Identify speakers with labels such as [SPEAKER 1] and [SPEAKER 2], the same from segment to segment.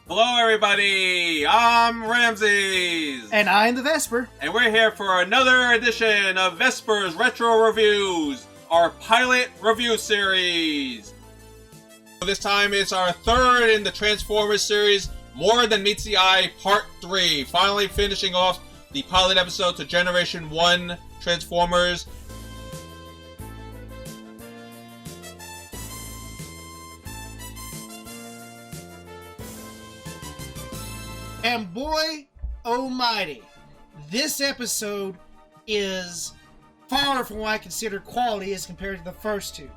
[SPEAKER 1] Hello everybody, I'm Ramsis.
[SPEAKER 2] And I'm TheVespor.
[SPEAKER 1] And we're here for another edition of Vesper's Retro Reviews, our pilot review series. This time it's our third in the Transformers series, More Than Meets the Eye Part 3. Finally finishing off the pilot episode to Generation 1 Transformers.
[SPEAKER 2] And boy almighty, this episode is far from what I consider quality as compared to the first two.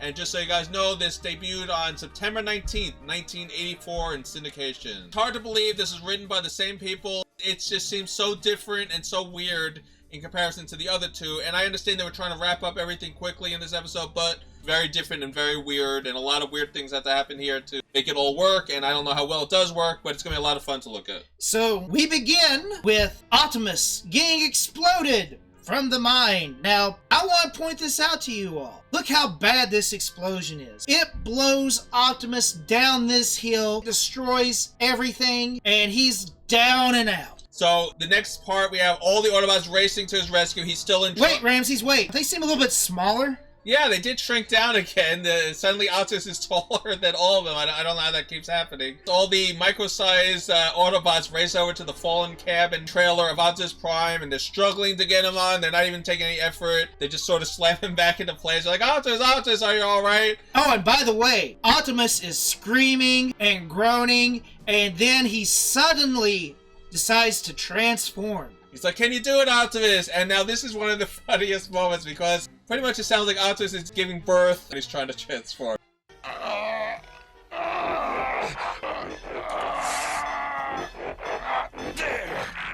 [SPEAKER 1] And just so you guys know, this debuted on September 19th, 1984 in syndication. It's hard to believe this is written by the same people. It just seems so different and so weird in comparison to the other two. And I understand they were trying to wrap up everything quickly in this episode, but very different and very weird, and a lot of weird things have to happen here to make it all work, and I don't know how well it does work, but it's going to be a lot of fun to look at.
[SPEAKER 2] So, we begin with Optimus getting exploded from the mine. Now, I want to point this out to you all. Look how bad this explosion is. It blows Optimus down this hill, destroys everything, and he's down and out.
[SPEAKER 1] So, the next part, we have all the Autobots racing to his rescue. He's still in...
[SPEAKER 2] Wait, Ramses, wait. They seem a little bit smaller.
[SPEAKER 1] Yeah, they did shrink down again. Suddenly Optimus is taller than all of them. I don't know how that keeps happening. All the micro-sized Autobots race over to the fallen cabin trailer of Optimus Prime, and they're struggling to get him on. They're not even taking any effort. They just sort of slam him back into place. They're like, Optimus, are you alright?
[SPEAKER 2] Oh, and by the way, Optimus is screaming and groaning, and then he suddenly decides to transform.
[SPEAKER 1] He's like, can you do it, Optimus? And now this is one of the funniest moments because pretty much it sounds like Optimus is giving birth and he's trying to transform.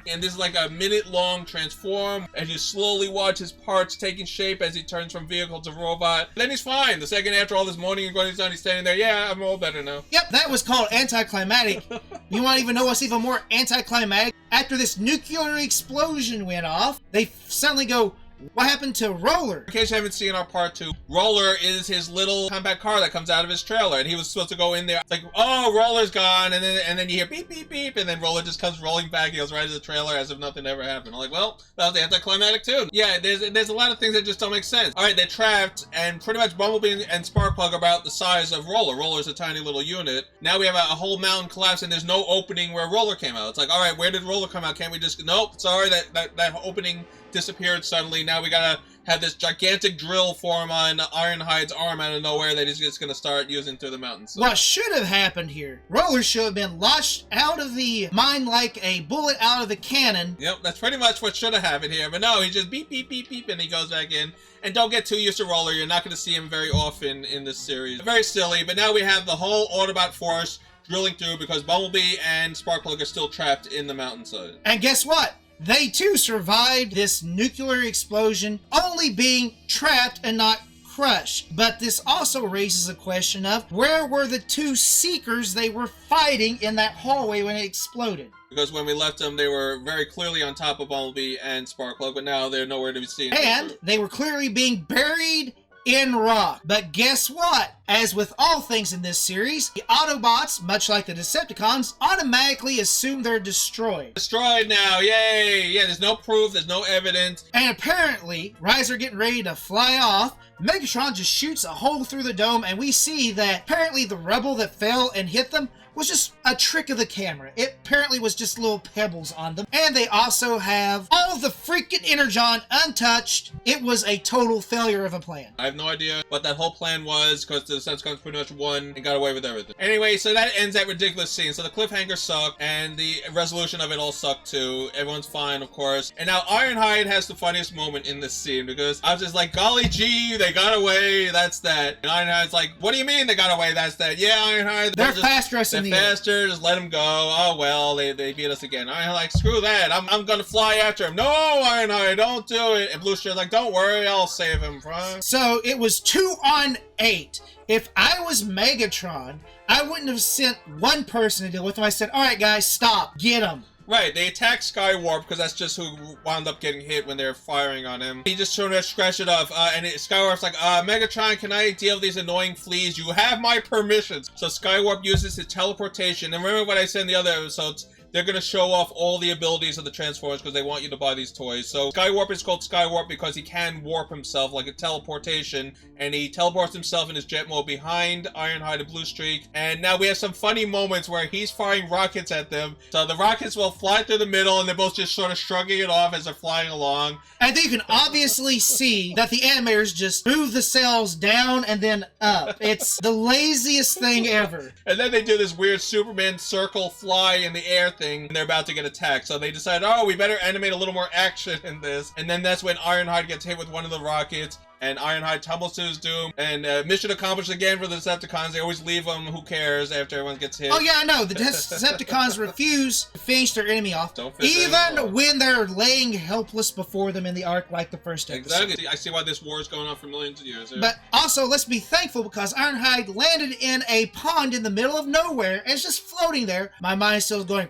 [SPEAKER 1] And this is like a minute-long transform, and you slowly watch his parts taking shape as he turns from vehicle to robot. Then he's fine. The second after all this moaning and groaning is done, he's standing there, yeah, I'm all better now.
[SPEAKER 2] Yep, that was called anticlimactic. You want to even know what's even more anticlimactic? After this nuclear explosion went off, they suddenly go, what happened to Roller?
[SPEAKER 1] In case you haven't seen our part 2, Roller is his little combat car that comes out of his trailer, and he was supposed to go in there. It's like, oh, Roller's gone, and then you hear beep, beep, beep, and then Roller just comes rolling back. He goes right to the trailer as if nothing ever happened. I'm like, well, that was anticlimactic too. Yeah, there's a lot of things that just don't make sense. All right, they're trapped, and pretty much Bumblebee and Sparkplug are about the size of Roller. Roller's a tiny little unit. Now we have a whole mountain collapse, and there's no opening where Roller came out. It's like, all right, where did Roller come out? Can't we just... Nope, sorry, that opening disappeared suddenly. Now we gotta have this gigantic drill form on Ironhide's arm out of nowhere that he's just gonna start using through the mountains. So.
[SPEAKER 2] What should have happened here? Roller should have been launched out of the mine like a bullet out of the cannon.
[SPEAKER 1] Yep, that's pretty much what should have happened here. But no, he just beep, beep, beep, beep, and he goes back in. And don't get too used to Roller. You're not gonna see him very often in this series. Very silly, but now we have the whole Autobot force drilling through because Bumblebee and Sparkplug are still trapped in the mountainside.
[SPEAKER 2] And guess what? They too survived this nuclear explosion, only being trapped and not crushed. But this also raises a question of where were the two Seekers they were fighting in that hallway when it exploded?
[SPEAKER 1] Because when we left them, they were very clearly on top of Bumblebee and Sparkplug, but now they're nowhere to be seen.
[SPEAKER 2] And they were clearly being buried in rock. But guess what? As with all things in this series, the Autobots, much like the Decepticons, automatically assume they're destroyed.
[SPEAKER 1] Destroyed now, yay! Yeah, there's no proof, there's no evidence.
[SPEAKER 2] And apparently, Riser getting ready to fly off, Megatron just shoots a hole through the dome, and we see that apparently the rubble that fell and hit them was just a trick of the camera. It apparently was just little pebbles on them. And they also have all of the freaking Energon untouched. It was a total failure of a plan.
[SPEAKER 1] I have no idea what that whole plan was, because the Decepticons pretty much won and got away with everything. Anyway, so that ends that ridiculous scene. So the cliffhanger sucked, and the resolution of it all sucked too. Everyone's fine, of course. And now Ironhide has the funniest moment in this scene, because I was just like, golly gee, they got away, that's that. And Ironhide's like, what do you mean they got away, that's that? Yeah, Ironhide,
[SPEAKER 2] they're faster us in the
[SPEAKER 1] faster, just let them go. Oh well, they beat us again. I'm like, screw that. I'm gonna fly after him. No, Ironhide, don't do it. And Blue Steel's like, don't worry, I'll save him, bro.
[SPEAKER 2] So it was 2 on 8. If I was Megatron, I wouldn't have sent one person to deal with him. I said, all right, guys, stop. Get him.
[SPEAKER 1] Right, they attack Skywarp because that's just who wound up getting hit when they're firing on him. He just sort of scratched it off, and Skywarp's like, Megatron, can I deal with these annoying fleas? You have my permissions. So Skywarp uses his teleportation, and remember what I said in the other episodes, they're going to show off all the abilities of the Transformers because they want you to buy these toys. So Skywarp is called Skywarp because he can warp himself like a teleportation, and he teleports himself in his jet mode behind Ironhide and Bluestreak. And now we have some funny moments where he's firing rockets at them. So the rockets will fly through the middle, and they're both just sort of shrugging it off as they're flying along.
[SPEAKER 2] And then you can obviously see that the animators just move the cells down and then up. It's the laziest thing ever.
[SPEAKER 1] And then they do this weird Superman circle fly in the air thing, and they're about to get attacked. So they decide, oh, we better animate a little more action in this. And then that's when Ironhide gets hit with one of the rockets, and Ironhide tumbles to his doom. And mission accomplished again for the Decepticons. They always leave them, who cares, after everyone gets hit.
[SPEAKER 2] Oh yeah, I know. The Decepticons refuse to finish their enemy off, even when they're laying helpless before them in the arc like the first episode.
[SPEAKER 1] Exactly. I see why this war is going on for millions of years. Yeah.
[SPEAKER 2] But also, let's be thankful because Ironhide landed in a pond in the middle of nowhere and it's just floating there. My mind still is going...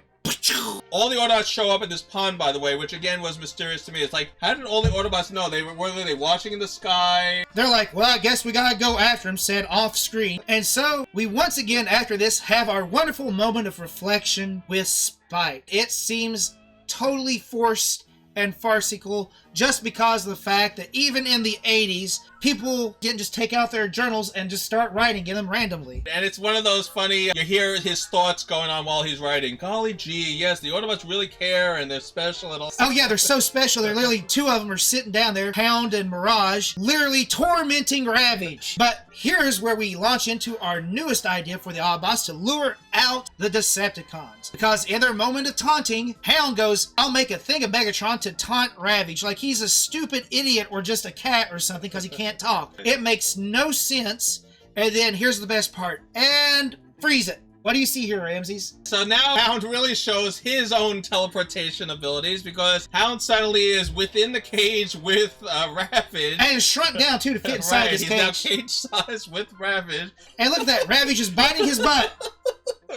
[SPEAKER 1] All the Autobots show up at this pond, by the way, which again was mysterious to me. It's like, how did all the Autobots know? Were they watching in the sky?
[SPEAKER 2] They're like, well, I guess we gotta go after him, said off screen. And so, we once again, after this, have our wonderful moment of reflection with Spike. It seems totally forced and farcical just because of the fact that even in the 80s, people didn't just take out their journals and just start writing in them randomly.
[SPEAKER 1] And it's one of those funny, you hear his thoughts going on while he's writing. Golly gee, yes, the Autobots really care and they're special and all.
[SPEAKER 2] Oh yeah, they're so special. They're literally, two of them are sitting down there, Hound and Mirage, literally tormenting Ravage. But here's where we launch into our newest idea for the Autobots to lure out the Decepticons. Because in their moment of taunting, Hound goes, I'll make a thing of Megatron to taunt Ravage, like he's a stupid idiot or just a cat or something because he can't talk. It makes no sense. And then here's the best part. And freeze it. What do you see here, Ramses?
[SPEAKER 1] So now Hound really shows his own teleportation abilities because Hound suddenly is within the cage with Ravage.
[SPEAKER 2] And shrunk down too to fit inside this cage.
[SPEAKER 1] He's now cage size with Ravage.
[SPEAKER 2] And look at that, Ravage is biting his butt.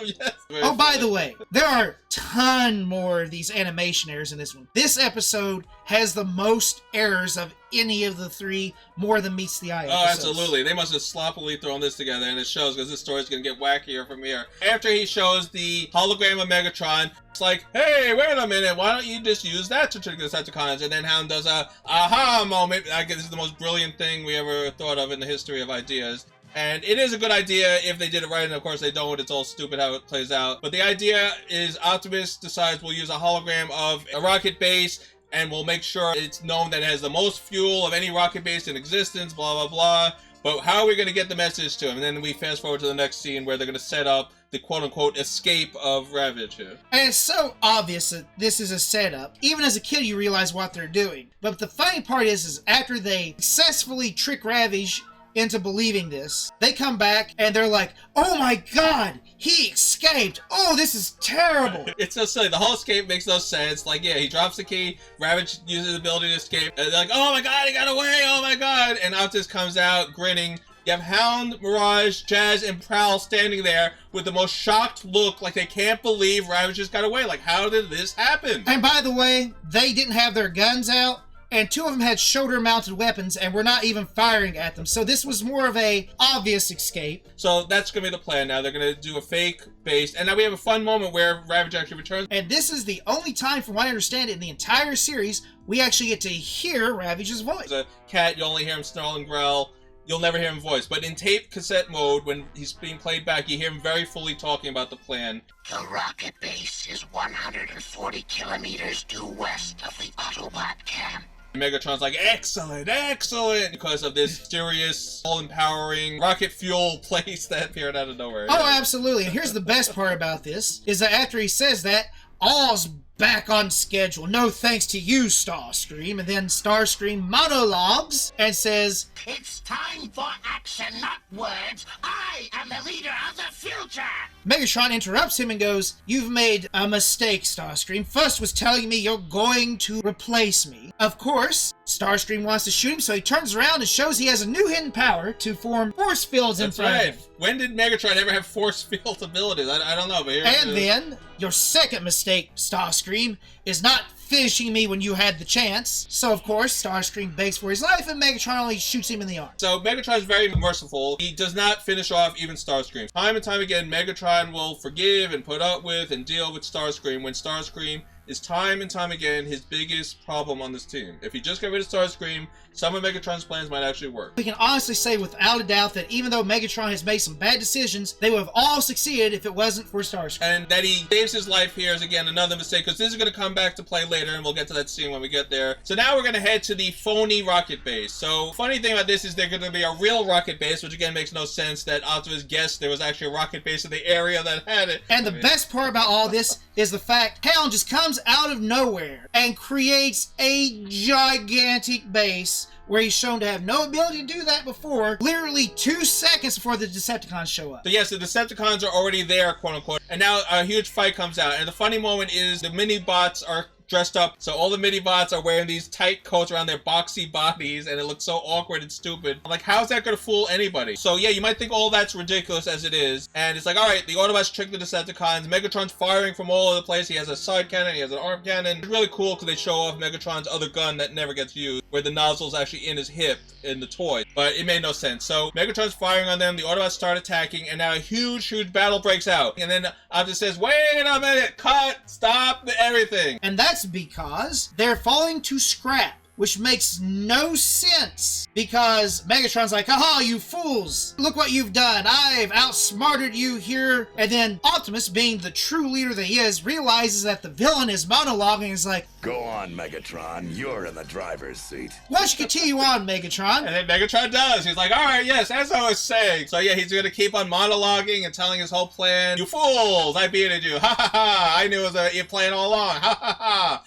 [SPEAKER 1] Yes,
[SPEAKER 2] oh, by the way, there are a ton more of these animation errors in this one. This episode has the most errors of any of the three, more than meets the eye episodes.
[SPEAKER 1] Oh, absolutely. They must have sloppily thrown this together, and it shows because this story's going to get wackier from here. After he shows the hologram of Megatron, it's like, hey, wait a minute, why don't you just use that to trigger the Decepticons? And then Hound does a aha moment. I guess this is the most brilliant thing we ever thought of in the history of ideas. And it is a good idea if they did it right, and of course they don't. It's all stupid how it plays out. But the idea is Optimus decides we'll use a hologram of a rocket base, and we'll make sure it's known that it has the most fuel of any rocket base in existence, blah, blah, blah. But how are we going to get the message to him? And then we fast forward to the next scene where they're going to set up the quote-unquote escape of Ravage here.
[SPEAKER 2] And it's so obvious that this is a setup. Even as a kid, you realize what they're doing. But the funny part is after they successfully trick Ravage into believing this, they come back and they're like, oh my god, he escaped. Oh, this is terrible.
[SPEAKER 1] It's so silly. The whole escape makes no sense. Like, yeah, he drops the key, Ravage uses the ability to escape, and they're like, oh my god, he got away, oh my god. And Optimus comes out grinning. You have Hound, Mirage, Jazz, and Prowl standing there with the most shocked look, like they can't believe Ravage just got away. Like, how did this happen?
[SPEAKER 2] And by the way, they didn't have their guns out. And two of them had shoulder-mounted weapons and were not even firing at them. So this was more of a obvious escape.
[SPEAKER 1] So that's going to be the plan now. They're going to do a fake base. And now we have a fun moment where Ravage actually returns.
[SPEAKER 2] And this is the only time, from what I understand, in the entire series, we actually get to hear Ravage's voice.
[SPEAKER 1] As a cat, you only hear him snarl and growl. You'll never hear him voice. But in tape cassette mode, when he's being played back, you hear him very fully talking about the plan.
[SPEAKER 3] The rocket base is 140 kilometers due west of the Autobot camp.
[SPEAKER 1] Megatron's like, excellent, excellent, because of this mysterious, all-empowering rocket fuel place that appeared out of nowhere.
[SPEAKER 2] Oh, absolutely. And here's the best part about this, is that after he says that, all's back on schedule. No thanks to you, Starscream. And then Starscream monologues and says,
[SPEAKER 3] it's time for action, not words. I am the leader of the future.
[SPEAKER 2] Megatron interrupts him and goes, "You've made a mistake, Starscream. First was telling me you're going to replace me." Of course, Starscream wants to shoot him, so he turns around and shows he has a new hidden power to form force fields in front of him.
[SPEAKER 1] When did Megatron ever have force field abilities? I don't know, but here
[SPEAKER 2] And then, your second mistake, Starscream, is not finishing me when you had the chance. So, of course, Starscream begs for his life, and Megatron only shoots him in the arm.
[SPEAKER 1] So, Megatron is very merciful. He does not finish off even Starscream. Time and time again, Megatron will forgive and put up with and deal with Starscream when Starscream is time and time again his biggest problem on this team. If he just got rid of Starscream, some of Megatron's plans might actually work.
[SPEAKER 2] We can honestly say without a doubt that even though Megatron has made some bad decisions, they would have all succeeded if it wasn't for Starscream.
[SPEAKER 1] And that he saves his life here is again another mistake, because this is going to come back to play later, and we'll get to that scene when we get there. So now we're going to head to the phony rocket base. So funny thing about this is there's going to be a real rocket base, which again makes no sense that Optimus guessed there was actually a rocket base in the area that had it.
[SPEAKER 2] And the best part about all this is the fact Talon just comes out of nowhere and creates a gigantic base where he's shown to have no ability to do that before, literally 2 seconds before the Decepticons show up.
[SPEAKER 1] So yes, the Decepticons are already there, quote unquote, and now a huge fight comes out. And the funny moment is the mini-bots are dressed up, so all the mini-bots are wearing these tight coats around their boxy bodies, and it looks so awkward and stupid. I'm like, how's that gonna fool anybody? So yeah, you might think all that's ridiculous as it is, and it's like, alright, the Autobots trick the Decepticons, Megatron's firing from all over the place, he has a side cannon, he has an arm cannon. It's really cool because they show off Megatron's other gun that never gets used, where the nozzle's actually in his hip in the toy, but it made no sense. So Megatron's firing on them, the Autobots start attacking, and now a huge battle breaks out. And then Optimus says, wait a minute, cut, stop, everything.
[SPEAKER 2] And that's because they're falling to scrap, which makes no sense, because Megatron's like, "Aha, you fools! Look what you've done! I've outsmarted you here!" And then Optimus, being the true leader that he is, realizes that the villain is monologuing and is like,
[SPEAKER 4] "Go on, Megatron. You're in the driver's seat."
[SPEAKER 2] "Why don't you continue on, Megatron?"
[SPEAKER 1] And then Megatron does. He's like, alright, yes, as I was saying. So yeah, he's gonna keep on monologuing and telling his whole plan. "You fools! I beated you! Ha ha ha! I knew it was a plan all along! Ha ha ha!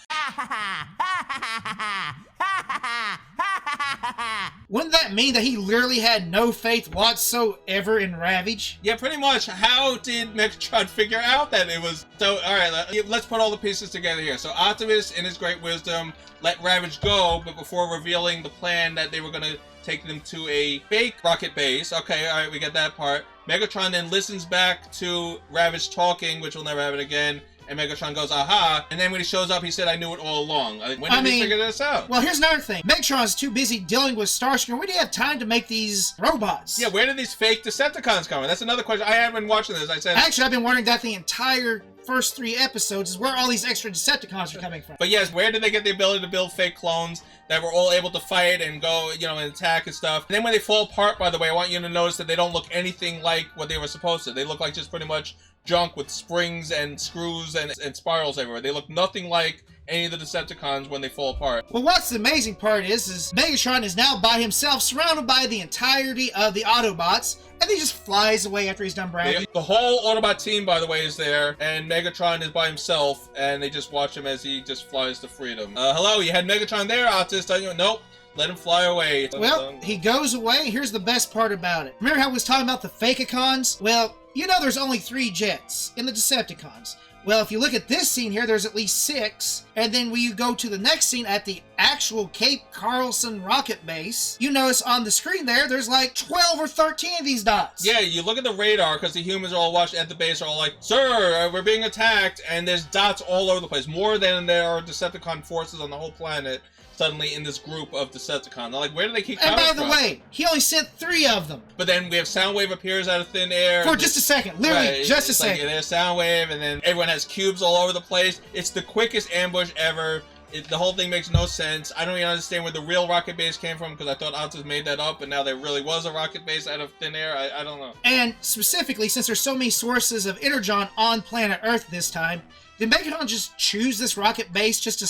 [SPEAKER 2] Wouldn't that mean that he literally had no faith whatsoever in Ravage?
[SPEAKER 1] Yeah, pretty much. How did Megatron figure out that it was... So, alright, let's put all the pieces together here. So Optimus, in his great wisdom, let Ravage go, but before revealing the plan that they were going to take them to a fake rocket base. Okay, alright, we get that part. Megatron then listens back to Ravage talking, which will never happen again. And Megatron goes, aha. And then when he shows up, he said, I knew it all along. When did he figure this out?
[SPEAKER 2] Well, here's another thing. Megatron's too busy dealing with Starscream. Where do you have time to make these robots?
[SPEAKER 1] Yeah, where did these fake Decepticons come from? That's another question. I haven't been watching this.
[SPEAKER 2] Actually, I've been wondering that the entire first 3 episodes is where all these extra Decepticons are coming from.
[SPEAKER 1] But yes, where did they get the ability to build fake clones that were all able to fight and go, you know, and attack and stuff? And then when they fall apart, by the way, I want you to notice that they don't look anything like what they were supposed to. They look like just pretty much junk with springs and screws and spirals everywhere. They look nothing like any of the Decepticons when they fall apart.
[SPEAKER 2] Well, what's the amazing part is Megatron is now by himself, surrounded by the entirety of the Autobots, and he just flies away after he's done bragging.
[SPEAKER 1] The whole Autobot team, by the way, is there, and Megatron is by himself, and they just watch him as he just flies to freedom. Hello, you had Megatron there, Optimus, telling you, nope. Let him fly away.
[SPEAKER 2] Well, he goes away. Here's the best part about it. Remember how we was talking about the Fake-Icons? Well, you know there's only 3 jets in the Decepticons. Well, if you look at this scene here, there's at least 6. And then when you go to the next scene at the actual Cape Carlson rocket base, you notice on the screen there's like 12 or 13 of these dots.
[SPEAKER 1] Yeah, you look at the radar, because the humans are all watching at the base, are all like, sir, we're being attacked, and there's dots all over the place. More than there are Decepticon forces on the whole planet. Suddenly in this group of Decepticons. Like, where do they keep coming from?
[SPEAKER 2] And by the way, he only sent 3 of them.
[SPEAKER 1] But then we have Soundwave appears out of thin air.
[SPEAKER 2] For just a second. Literally,
[SPEAKER 1] right,
[SPEAKER 2] just a second.
[SPEAKER 1] Like, there's Soundwave, and then everyone has cubes all over the place. It's the quickest ambush ever. The whole thing makes no sense. I don't even understand where the real rocket base came from, because I thought Optimus made that up, and now there really was a rocket base out of thin air. I don't know.
[SPEAKER 2] And specifically, since there's so many sources of Energon on planet Earth this time, did Megatron just choose this rocket base just to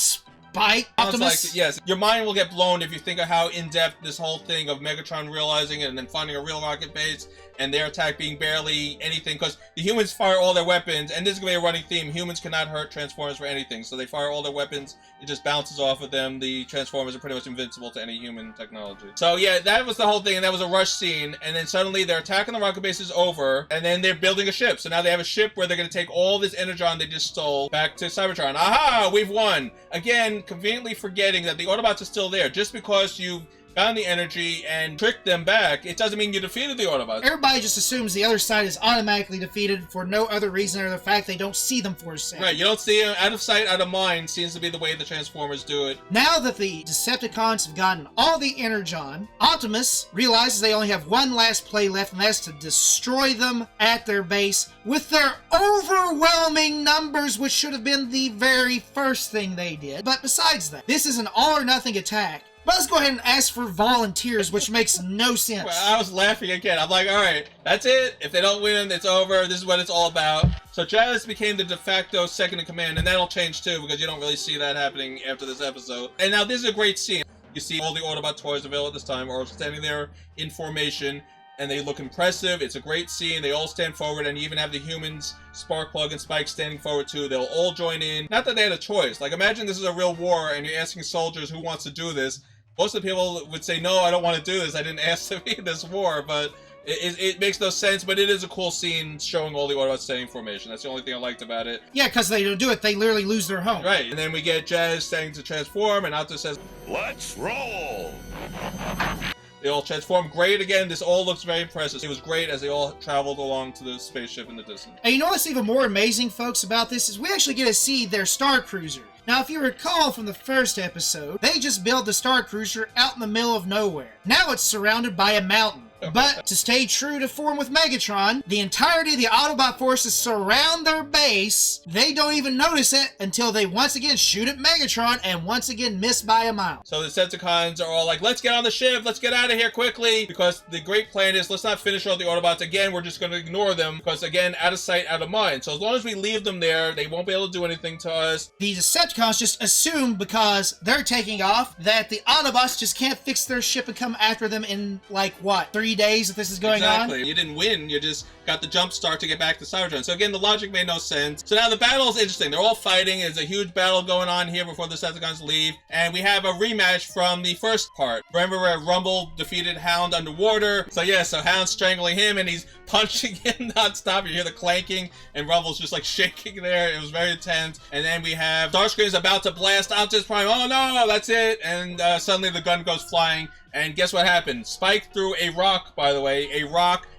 [SPEAKER 2] bite Optimus.
[SPEAKER 1] Like, yes, your mind will get blown if you think of how in-depth this whole thing of Megatron realizing it and then finding a real rocket base and their attack being barely anything, because the humans fire all their weapons, and this is going to be a running theme. Humans cannot hurt Transformers for anything, so they fire all their weapons, it just bounces off of them. The Transformers are pretty much invincible to any human technology. So yeah, that was the whole thing, and that was a rush scene, and then suddenly their attack on the rocket base is over, and then they're building a ship. So now they have a ship where they're going to take all this Energon they just stole back to Cybertron. Aha! We've won! Again, conveniently forgetting that the Autobots are still there. Just because you've found the energy and tricked them back, it doesn't mean you defeated the Autobots.
[SPEAKER 2] Everybody just assumes the other side is automatically defeated for no other reason other than the fact they don't see them for a second.
[SPEAKER 1] Right, you don't see them. Out of sight, out of mind seems to be the way the Transformers do it.
[SPEAKER 2] Now that the Decepticons have gotten all the Energon, Optimus realizes they only have one last play left, and that's to destroy them at their base with their overwhelming numbers, which should have been the very first thing they did. But besides that, this is an all-or-nothing attack. But let's go ahead and ask for volunteers, which makes no sense.
[SPEAKER 1] Well, I was laughing again. I'm like, all right, that's it. If they don't win, it's over. This is what it's all about. So Jazz became the de facto second in command, and that'll change too, because you don't really see that happening after this episode. And now this is a great scene. You see all the Autobot toys available at this time are standing there in formation, and they look impressive. It's a great scene. They all stand forward, and you even have the humans, Sparkplug and Spike, standing forward too. They'll all join in. Not that they had a choice. Like, imagine this is a real war, and you're asking soldiers who wants to do this. Most of the people would say, no, I don't want to do this. I didn't ask to be in this war, but it makes no sense. But it is a cool scene showing all the Autobots staying in formation. That's the only thing I liked about it.
[SPEAKER 2] Yeah, because they don't do it. They literally lose their home.
[SPEAKER 1] Right, and then we get Jazz saying to transform, and Optimus says,
[SPEAKER 4] Let's roll!
[SPEAKER 1] They all transform. Great again. This all looks very impressive. It was great as they all traveled along to the spaceship in the distance.
[SPEAKER 2] And you know what's even more amazing, folks, about this is we actually get to see their Star Cruiser. Now, if you recall from the first episode, they just built the Star Cruiser out in the middle of nowhere. Now it's surrounded by a mountain. But to stay true to form with Megatron, the entirety of the Autobot forces surround their base. They don't even notice it until they once again shoot at Megatron and once again miss by a mile.
[SPEAKER 1] So the Decepticons are all like, let's get on the ship, let's get out of here quickly, because the great plan is, let's not finish all the Autobots. Again, we're just going to ignore them, because again, out of sight, out of mind. So as long as we leave them there, they won't be able to do anything to us.
[SPEAKER 2] The Decepticons just assume, because they're taking off, that the Autobots just can't fix their ship and come after them in, like, what, 3 days that this is going on?
[SPEAKER 1] Exactly. You didn't win, you just got the jump start to get back to Cybertron. So again, the logic made no sense. So now the battle is interesting. They're all fighting. There's a huge battle going on here before the Decepticons leave. And we have a rematch from the first part. Remember where Rumble defeated Hound underwater? So yeah, so Hound's strangling him and he's punching him nonstop. You hear the clanking and Rumble's just like shaking there. It was very intense. And then we have Starscream's about to blast Optimus Prime. Oh no, that's it. And suddenly the gun goes flying. And guess what happened? Spike threw a rock, by the way,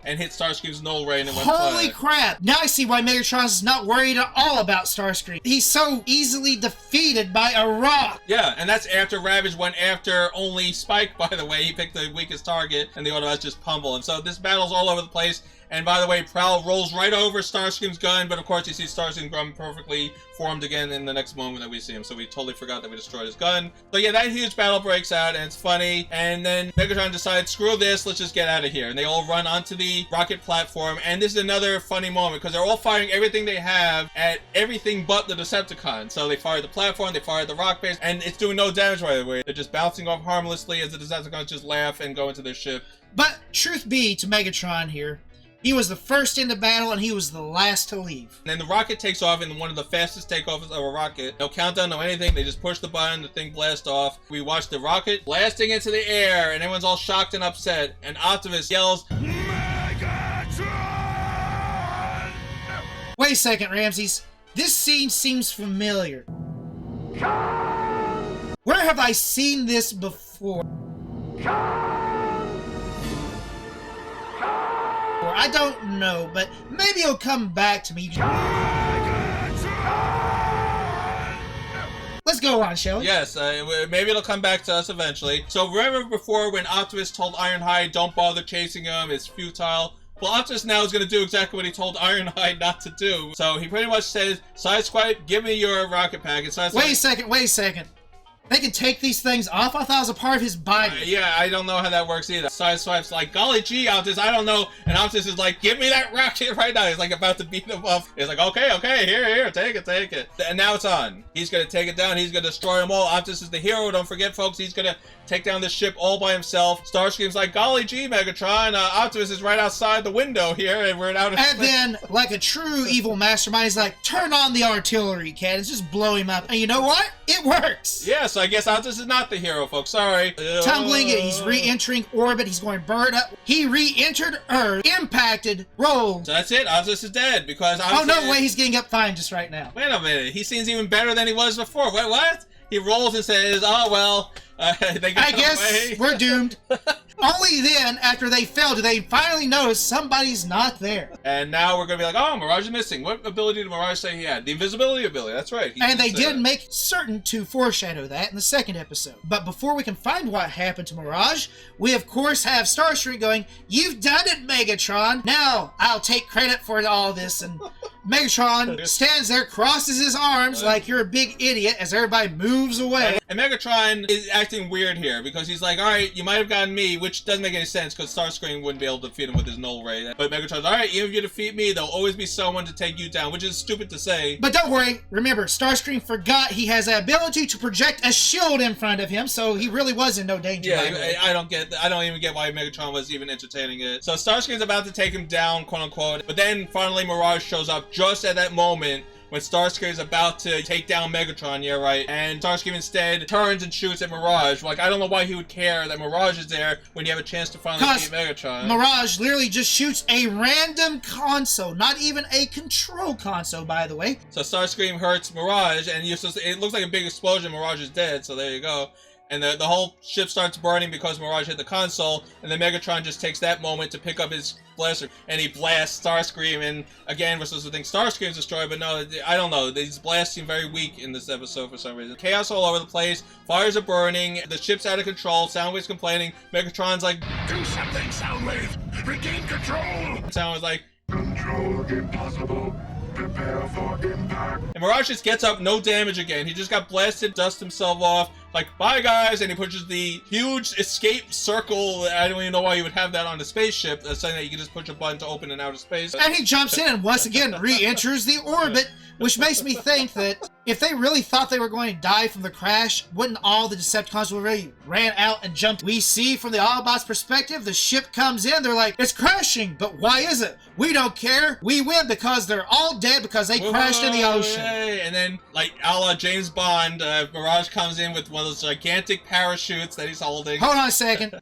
[SPEAKER 1] and hit Starscream's null ray and it went
[SPEAKER 2] Holy crap! Now I see why Megatron is not worried at all about Starscream. He's so easily defeated by a rock.
[SPEAKER 1] Yeah, and that's after Ravage went after only Spike, by the way. He picked the weakest target, and the Autobots just pummel him. So this battle's all over the place. And by the way, Prowl rolls right over Starscream's gun, but of course you see Starscream's gun perfectly formed again in the next moment that we see him. So we totally forgot that we destroyed his gun. So yeah, that huge battle breaks out, and it's funny. And then Megatron decides, screw this, let's just get out of here. And they all run onto the rocket platform. And this is another funny moment, because they're all firing everything they have at everything but the Decepticons. So they fire the platform, they fire the rock base, and it's doing no damage right away. They're just bouncing off harmlessly as the Decepticons just laugh and go into their ship.
[SPEAKER 2] But truth be to Megatron here, he was the first into battle, and he was the last to leave.
[SPEAKER 1] And then the rocket takes off in one of the fastest takeoffs of a rocket. No countdown, no anything. They just push the button, the thing blasts off. We watch the rocket blasting into the air, and everyone's all shocked and upset. And Optimus yells, Megatron!
[SPEAKER 2] Wait a second, Ramses. This scene seems familiar. Where have I seen this before? I don't know, but maybe it'll come back to me. Let's go on, shall we?
[SPEAKER 1] Yes, maybe it'll come back to us eventually. So remember before when Optimus told Ironhide, don't bother chasing him, it's futile? Well, Optimus now is going to do exactly what he told Ironhide not to do. So he pretty much says, Sideswipe, give me your rocket package.
[SPEAKER 2] Wait a second. They can take these things off. I thought it was a part of his body.
[SPEAKER 1] Yeah, I don't know how that works either. Sideswipe's like, golly gee, Optimus, I don't know. And Optimus is like, give me that rocket right now. He's like about to beat him up. He's like, okay, here, take it. And now it's on. He's gonna take it down. He's gonna destroy them all. Optimus is the hero. Don't forget, folks, he's gonna take down the ship all by himself. Starscream's like, golly gee, Megatron, Optimus is right outside the window here, and we're out of...
[SPEAKER 2] And then, like a true evil mastermind, he's like, turn on the artillery cannons, just blow him up. And you know what? It works!
[SPEAKER 1] Yeah, so I guess Optimus is not the hero, folks. Sorry.
[SPEAKER 2] Tumbling, he's re-entering orbit, he's going burn up. He re-entered Earth, impacted, rolled.
[SPEAKER 1] So that's it, Optimus is dead, because
[SPEAKER 2] Oh, no way, he's getting up fine just right now.
[SPEAKER 1] Wait a minute, he seems even better than he was before. Wait, what? He rolls and says, oh, well, they got
[SPEAKER 2] I guess
[SPEAKER 1] away.
[SPEAKER 2] we're doomed. Only then, after they fail, do they finally notice somebody's not there.
[SPEAKER 1] And now we're going to be like, oh, Mirage is missing. What ability did Mirage say he had? The invisibility ability, that's right.
[SPEAKER 2] And they did make certain to foreshadow that in the second episode. But before we can find what happened to Mirage, we of course have Starscream going, you've done it, Megatron. Now I'll take credit for all this. And Megatron stands there, crosses his arms like you're a big idiot as everybody moves away.
[SPEAKER 1] And Megatron is acting weird here because he's like, all right, you might have gotten me, which doesn't make any sense because Starscream wouldn't be able to defeat him with his null ray. But Megatron's, all right, even if you defeat me, there'll always be someone to take you down, which is stupid to say.
[SPEAKER 2] But don't worry, remember, Starscream forgot he has the ability to project a shield in front of him, so he really was in no danger.
[SPEAKER 1] Yeah, I don't even get why Megatron was even entertaining it. So Starscream's about to take him down, quote unquote, but then finally Mirage shows up just at that moment when Starscream is about to take down Megatron, yeah, right, and Starscream instead turns and shoots at Mirage. Like, I don't know why he would care that Mirage is there when you have a chance to finally beat Megatron.
[SPEAKER 2] Mirage literally just shoots a random console, not even a control console, by the way.
[SPEAKER 1] So Starscream hurts Mirage, and it looks like a big explosion. Mirage is dead, so there you go. And the whole ship starts burning because Mirage hit the console, and then Megatron just takes that moment to pick up his blaster, and he blasts Starscream, and again, we're supposed to think Starscream's destroyed, but no, I don't know. These blasts seem very weak in this episode for some reason. Chaos all over the place, fires are burning, the ship's out of control, Soundwave's complaining, Megatron's like,
[SPEAKER 3] do something, Soundwave! Regain control!
[SPEAKER 1] Soundwave's like,
[SPEAKER 3] control impossible. Prepare for impact.
[SPEAKER 1] And Mirage just gets up, no damage again. He just got blasted, dust himself off, like, bye guys, and he pushes the huge escape circle. I don't even know why you would have that on a spaceship, saying that you can just push a button to open in outer space.
[SPEAKER 2] And he jumps in and once again re-enters the orbit, which makes me think that if they really thought they were going to die from the crash, wouldn't all the Decepticons already ran out and jumped? We see from the Autobots' perspective, the ship comes in, they're like, it's crashing, but why is it? We don't care. We win because they're all dead because they crashed in the ocean.
[SPEAKER 1] And then, like, a la James Bond, Mirage comes in with one of those gigantic parachutes that he's holding.
[SPEAKER 2] Hold on a second.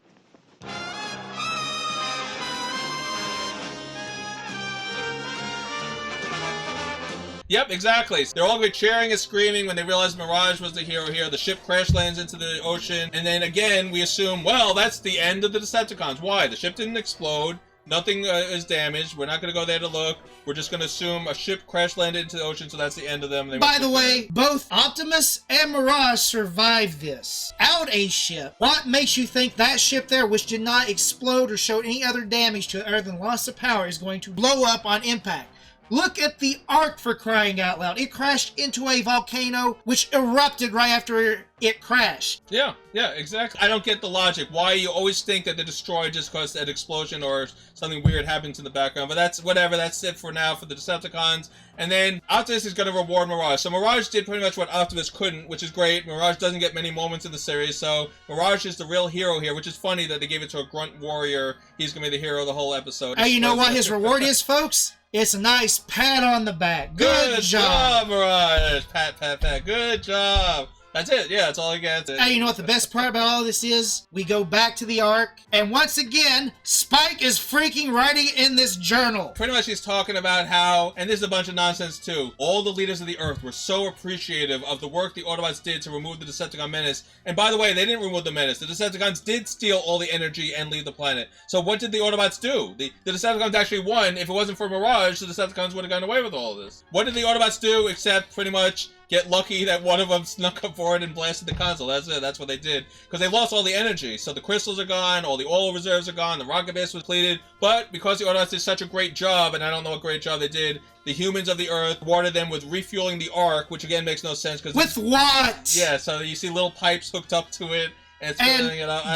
[SPEAKER 1] Yep, exactly. They're all cheering and screaming when they realize Mirage was the hero here. The ship crash lands into the ocean. And then again, we assume, well, that's the end of the Decepticons. Why? The ship didn't explode. Nothing is damaged. We're not going to go there to look. We're just going to assume a ship crash landed into the ocean, so that's the end of them.
[SPEAKER 2] By the way, both Optimus and Mirage survived this. Out a ship. What makes you think that ship there, which did not explode or show any other damage to it other than loss of power, is going to blow up on impact? Look at the Ark, for crying out loud. It crashed into a volcano, which erupted right after it crashed.
[SPEAKER 1] Yeah, exactly. I don't get the logic. Why you always think that they're destroyed just because an explosion or something weird happens in the background. But that's whatever. That's it for now for the Decepticons. And then Optimus is going to reward Mirage. So Mirage did pretty much what Optimus couldn't, which is great. Mirage doesn't get many moments in the series. So Mirage is the real hero here, which is funny that they gave it to a grunt warrior. He's going to be the hero of the whole episode.
[SPEAKER 2] Hey, you know what his reward is, folks? It's a nice pat on the back. Good job,
[SPEAKER 1] Mirage. Pat. Good job. That's it. Yeah, that's all I got.
[SPEAKER 2] Hey, you know what the best part about all this is? We go back to the Ark, and once again, Spike is freaking writing in this journal.
[SPEAKER 1] Pretty much he's talking about how, and this is a bunch of nonsense too, all the leaders of the Earth were so appreciative of the work the Autobots did to remove the Decepticon menace. And by the way, they didn't remove the menace. The Decepticons did steal all the energy and leave the planet. So what did the Autobots do? The Decepticons actually won. If it wasn't for Mirage, the Decepticons would have gone away with all of this. What did the Autobots do except pretty much get lucky that one of them snuck up forward and blasted the console. That's it. That's what they did. Because they lost all the energy. So the crystals are gone, all the oil reserves are gone, the rocket base was depleted. But because the Autobots did such a great job, and I don't know what great job they did, the humans of the Earth rewarded them with refueling the Ark, which again makes no sense.
[SPEAKER 2] With what?
[SPEAKER 1] Yeah, so you see little pipes hooked up to it. And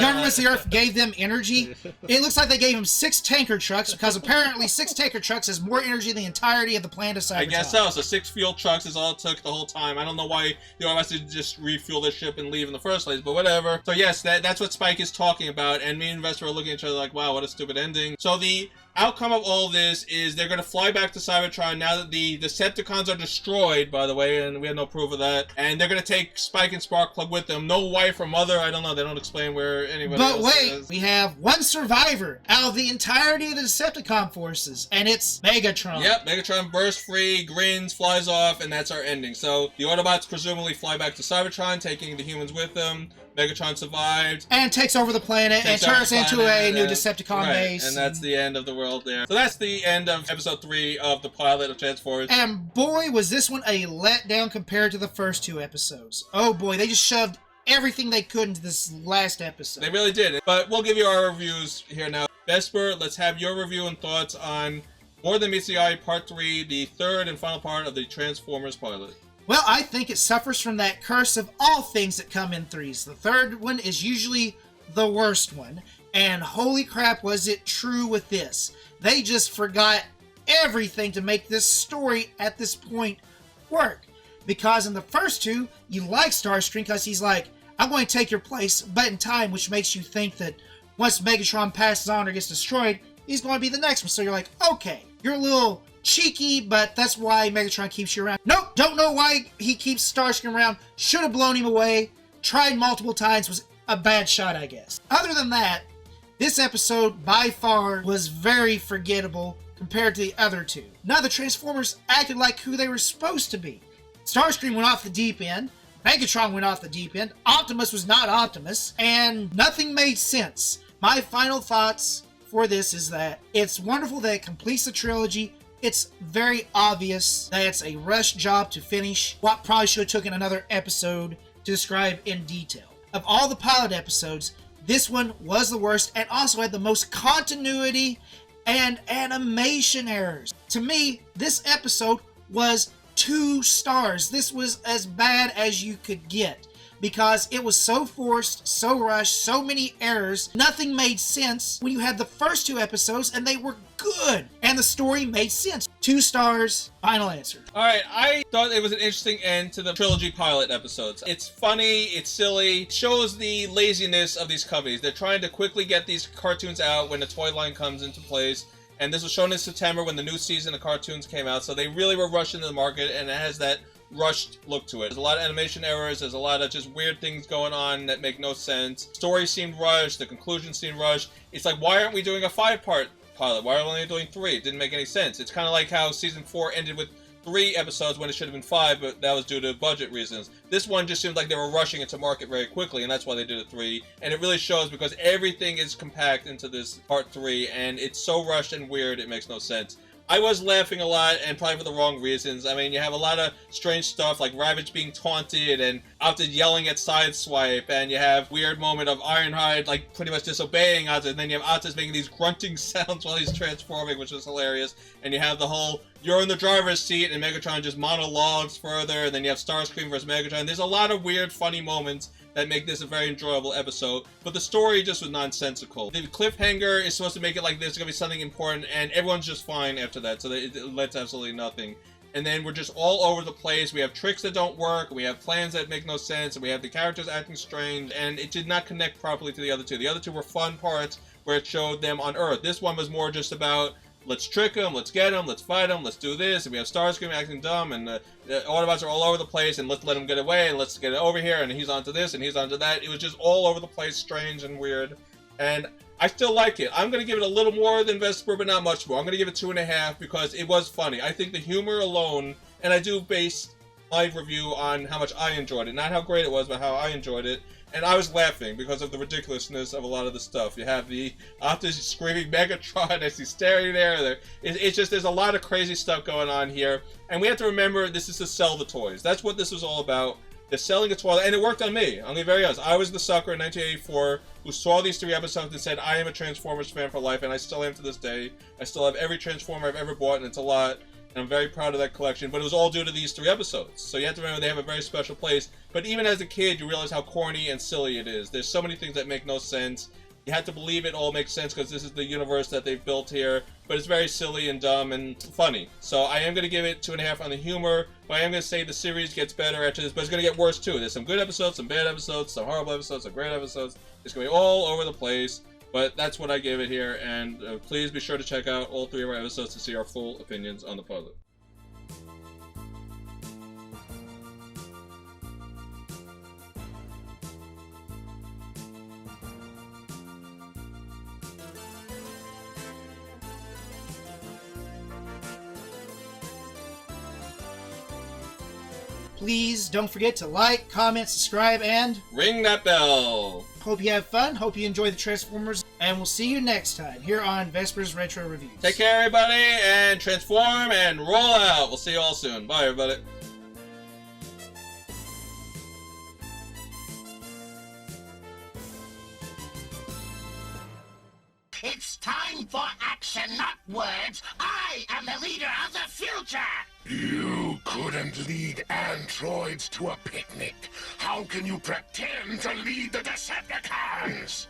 [SPEAKER 2] governments of the Earth gave them energy. It looks like they gave them 6 tanker trucks, because apparently 6 tanker trucks has more energy than the entirety of the planet of Cybertron.
[SPEAKER 1] I guess so. So 6 fuel trucks is all it took the whole time. I don't know why the Autobots didn't just refuel their ship and leave in the first place, but whatever. So yes, that's what Spike is talking about, and me and Vespor are looking at each other like, wow, what a stupid ending. So the outcome of all this is they're going to fly back to Cybertron now that the Decepticons are destroyed, by the way, and we have no proof of that. And they're going to take Spike and Sparkplug with them. No wife or mother. I don't know. They don't explain where anybody else is.
[SPEAKER 2] We have one survivor out of the entirety of the Decepticon forces, and it's Megatron.
[SPEAKER 1] Yep, Megatron bursts free, grins, flies off, and that's our ending. So the Autobots presumably fly back to Cybertron, taking the humans with them. Megatron survived.
[SPEAKER 2] And takes over the planet and turns into a new Decepticon base.
[SPEAKER 1] And that's the end of the world there. So that's the end of episode 3 of the pilot of Transformers.
[SPEAKER 2] And boy, was this one a letdown compared to the first 2 episodes. Oh boy, they just shoved everything they could into this last episode.
[SPEAKER 1] They really did. But we'll give you our reviews here now. Vespor, let's have your review and thoughts on More Than Meets the Eye Part 3, the third and final part of the Transformers pilot.
[SPEAKER 2] Well, I think it suffers from that curse of all things that come in threes. The third one is usually the worst one. And holy crap, was it true with this. They just forgot everything to make this story at this point work. Because in the first 2, you like Starscream because he's like, I'm going to take your place, but in time, which makes you think that once Megatron passes on or gets destroyed, he's going to be the next one. So you're like, okay, you're a little cheeky, but that's why Megatron keeps you around. Nope, don't know why he keeps Starscream around. Should have blown him away. Tried multiple times, was a bad shot, I guess. Other than that, this episode by far was very forgettable compared to the other 2. None of the Transformers acted like who they were supposed to be. Starscream went off the deep end. Megatron went off the deep end. Optimus was not Optimus, and nothing made sense. My final thoughts for this is that it's wonderful that it completes the trilogy. It's very obvious that it's a rushed job to finish what probably should have taken another episode to describe in detail. Of all the pilot episodes, this one was the worst and also had the most continuity and animation errors. To me, this episode was 2 stars. This was as bad as you could get. Because it was so forced, so rushed, so many errors. Nothing made sense when you had the first 2 episodes and they were good. And the story made sense. 2 stars, final answer.
[SPEAKER 1] Alright, I thought it was an interesting end to the trilogy pilot episodes. It's funny, it's silly, it shows the laziness of these companies. They're trying to quickly get these cartoons out when the toy line comes into place. And this was shown in September when the new season of cartoons came out. So they really were rushing to the market, and it has that rushed look to it. There's a lot of animation errors, there's a lot of just weird things going on that make no sense. Story seemed rushed, the conclusion seemed rushed. It's like, why aren't we doing a 5-part pilot? Why are we only doing 3? It didn't make any sense. It's kind of like how season 4 ended with 3 episodes when it should have been 5, but that was due to budget reasons. This one just seemed like they were rushing it to market very quickly, and that's why they did it 3. And it really shows because everything is compact into this part 3, and it's so rushed and weird, it makes no sense. I was laughing a lot, and probably for the wrong reasons. I mean, you have a lot of strange stuff, like Ravage being taunted, and Optus yelling at Sideswipe, and you have weird moment of Ironhide, like, pretty much disobeying Optus, and then you have Optus making these grunting sounds while he's transforming, which is hilarious, and you have the whole, you're in the driver's seat, and Megatron just monologues further, and then you have Starscream versus Megatron. There's a lot of weird, funny moments that make this a very enjoyable episode, but the story just was nonsensical. The cliffhanger is supposed to make it like there's gonna be something important, and everyone's just fine after that, so it led to absolutely nothing. And then we're just all over the place. We have tricks that don't work, we have plans that make no sense, and we have the characters acting strange, and it did not connect properly to the other 2. The other 2 were fun parts where it showed them on Earth. This one was more just about, let's trick them, let's get them, let's fight them, let's do this, and we have Starscream acting dumb, and the Autobots are all over the place, and let's let him get away, and let's get it over here, and he's onto this, and he's onto that. It was just all over the place, strange and weird, and I still like it. I'm going to give it a little more than Vespor, but not much more. I'm going to give it 2.5 because it was funny. I think the humor alone, and I do base my review on how much I enjoyed it, not how great it was, but how I enjoyed it, And I was laughing because of the ridiculousness of a lot of the stuff. You have the Optimus screaming Megatron as he's staring there. It's just, there's a lot of crazy stuff going on here. And we have to remember, this is to sell the toys. That's what this was all about. They're selling a toy, and it worked on me. I'm gonna be very honest. I was the sucker in 1984 who saw these 3 episodes and said, I am a Transformers fan for life, and I still am to this day. I still have every Transformer I've ever bought, and it's a lot. And I'm very proud of that collection, but it was all due to these 3 episodes. So you have to remember they have a very special place. But even as a kid, you realize how corny and silly it is. There's so many things that make no sense. You have to believe it all makes sense because this is the universe that they've built here. But it's very silly and dumb and funny. So I am going to give it 2.5 on the humor. But I am going to say the series gets better after this. But it's going to get worse too. There's some good episodes, some bad episodes, some horrible episodes, some great episodes. It's going to be all over the place. But that's what I gave it here. And please be sure to check out all 3 of our episodes to see our full opinions on the puzzle.
[SPEAKER 2] Please don't forget to like, comment, subscribe, and
[SPEAKER 1] ring that bell.
[SPEAKER 2] Hope you have fun. Hope you enjoy the Transformers. And we'll see you next time here on Vesper's Retro Reviews.
[SPEAKER 1] Take care, everybody, and transform and roll out. We'll see you all soon. Bye, everybody.
[SPEAKER 3] It's time for action, not words. I am the leader of the future. You couldn't lead androids to a picnic. How can you pretend to lead the Decepticons?